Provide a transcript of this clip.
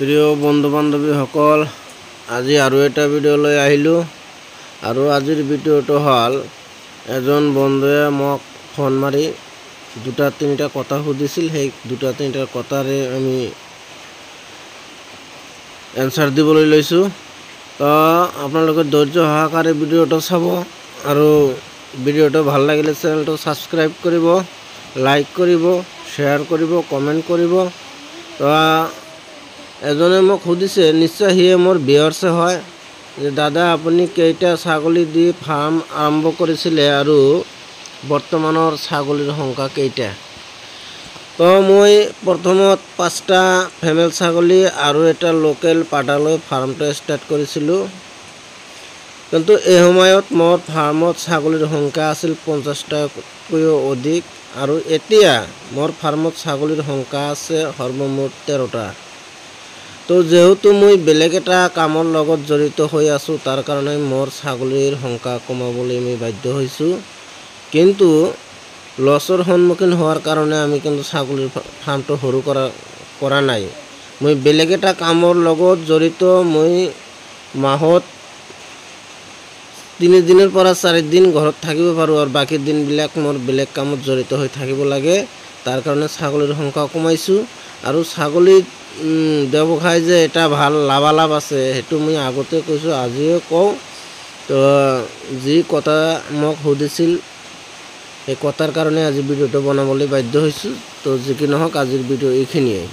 প্ৰিয় বন্ধু বান্ধৱীসকল, আজি আৰু এটা ভিডিঅ' লৈ আহিলোঁ আৰু আজিৰ ভিডিঅ'টো হ'ল এজন বন্ধুৱে মোক ফোন মাৰি দুটা তিনিটা কথা সুধিছিল। সেই দুটা তিনিটা কথাৰে আমি এনসাৰ দিবলৈ লৈছোঁ। তো আপোনালোকে ধৈৰ্য সহকাৰে ভিডিঅ'টো চাব আৰু ভিডিঅ'টো ভাল লাগিলে চেনেলটো ছাবস্ক্ৰাইব কৰিব, লাইক কৰিব, শ্বেয়াৰ কৰিব, কমেণ্ট কৰিব। তো এজনে মোক সুধিছে, নিশ্চয় সিয়ে মোৰ ভিউৱাৰ্ছে হয়, যে দাদা আপুনি কেইটা ছাগলী দি ফাৰ্ম আৰম্ভ কৰিছিলে আৰু বৰ্তমানৰ ছাগলীৰ সংখ্যা কেইটা? তো মই প্ৰথমত 5টা ফেমেল ছাগলী আৰু এটা লোকেল পাঠালৈ ফাৰ্মটো ষ্টাৰ্ট কৰিছিলোঁ। কিন্তু এই সময়ত মোৰ ফাৰ্মত ছাগলীৰ সংখ্যা আছিল 50টাতকৈও অধিক আৰু এতিয়া মোৰ ফাৰ্মত ছাগলীৰ সংখ্যা আছে সৰ্বমুঠ 13টা। তো যেহেতু মই বেলেগ এটা কামৰ লগত জড়িত হৈ আছোঁ, তাৰ কাৰণে মোৰ ছাগলীৰ সংখ্যা কমাবলৈ মই বাধ্য হৈছোঁ। কিন্তু লছৰ সন্মুখীন হোৱাৰ কাৰণে আমি কিন্তু ছাগলীৰ ফাৰ্মটো সৰু কৰা নাই। মই বেলেগ এটা কামৰ লগত জড়িত। মই মাহত 3 দিনৰ পৰা 4 দিন ঘৰত থাকিব পাৰোঁ আৰু বাকী দিনবিলাক মোৰ বেলেগ কামত জড়িত হৈ থাকিব লাগে। তাৰ কাৰণে ছাগলীৰ সংখ্যা কমাইছোঁ। আৰু ছাগলীৰ ব্যৱসায় যে এটা ভাল লাভালাভ আছে, সেইটো মই আগতে কৈছোঁ, আজিও কওঁ। তো যি কথা মোক সুধিছিল, সেই কথাৰ কাৰণে আজি ভিডিঅ'টো বনাবলৈ বাধ্য হৈছোঁ। তো যি কি নহওক, আজিৰ ভিডিঅ' এইখিনিয়েই।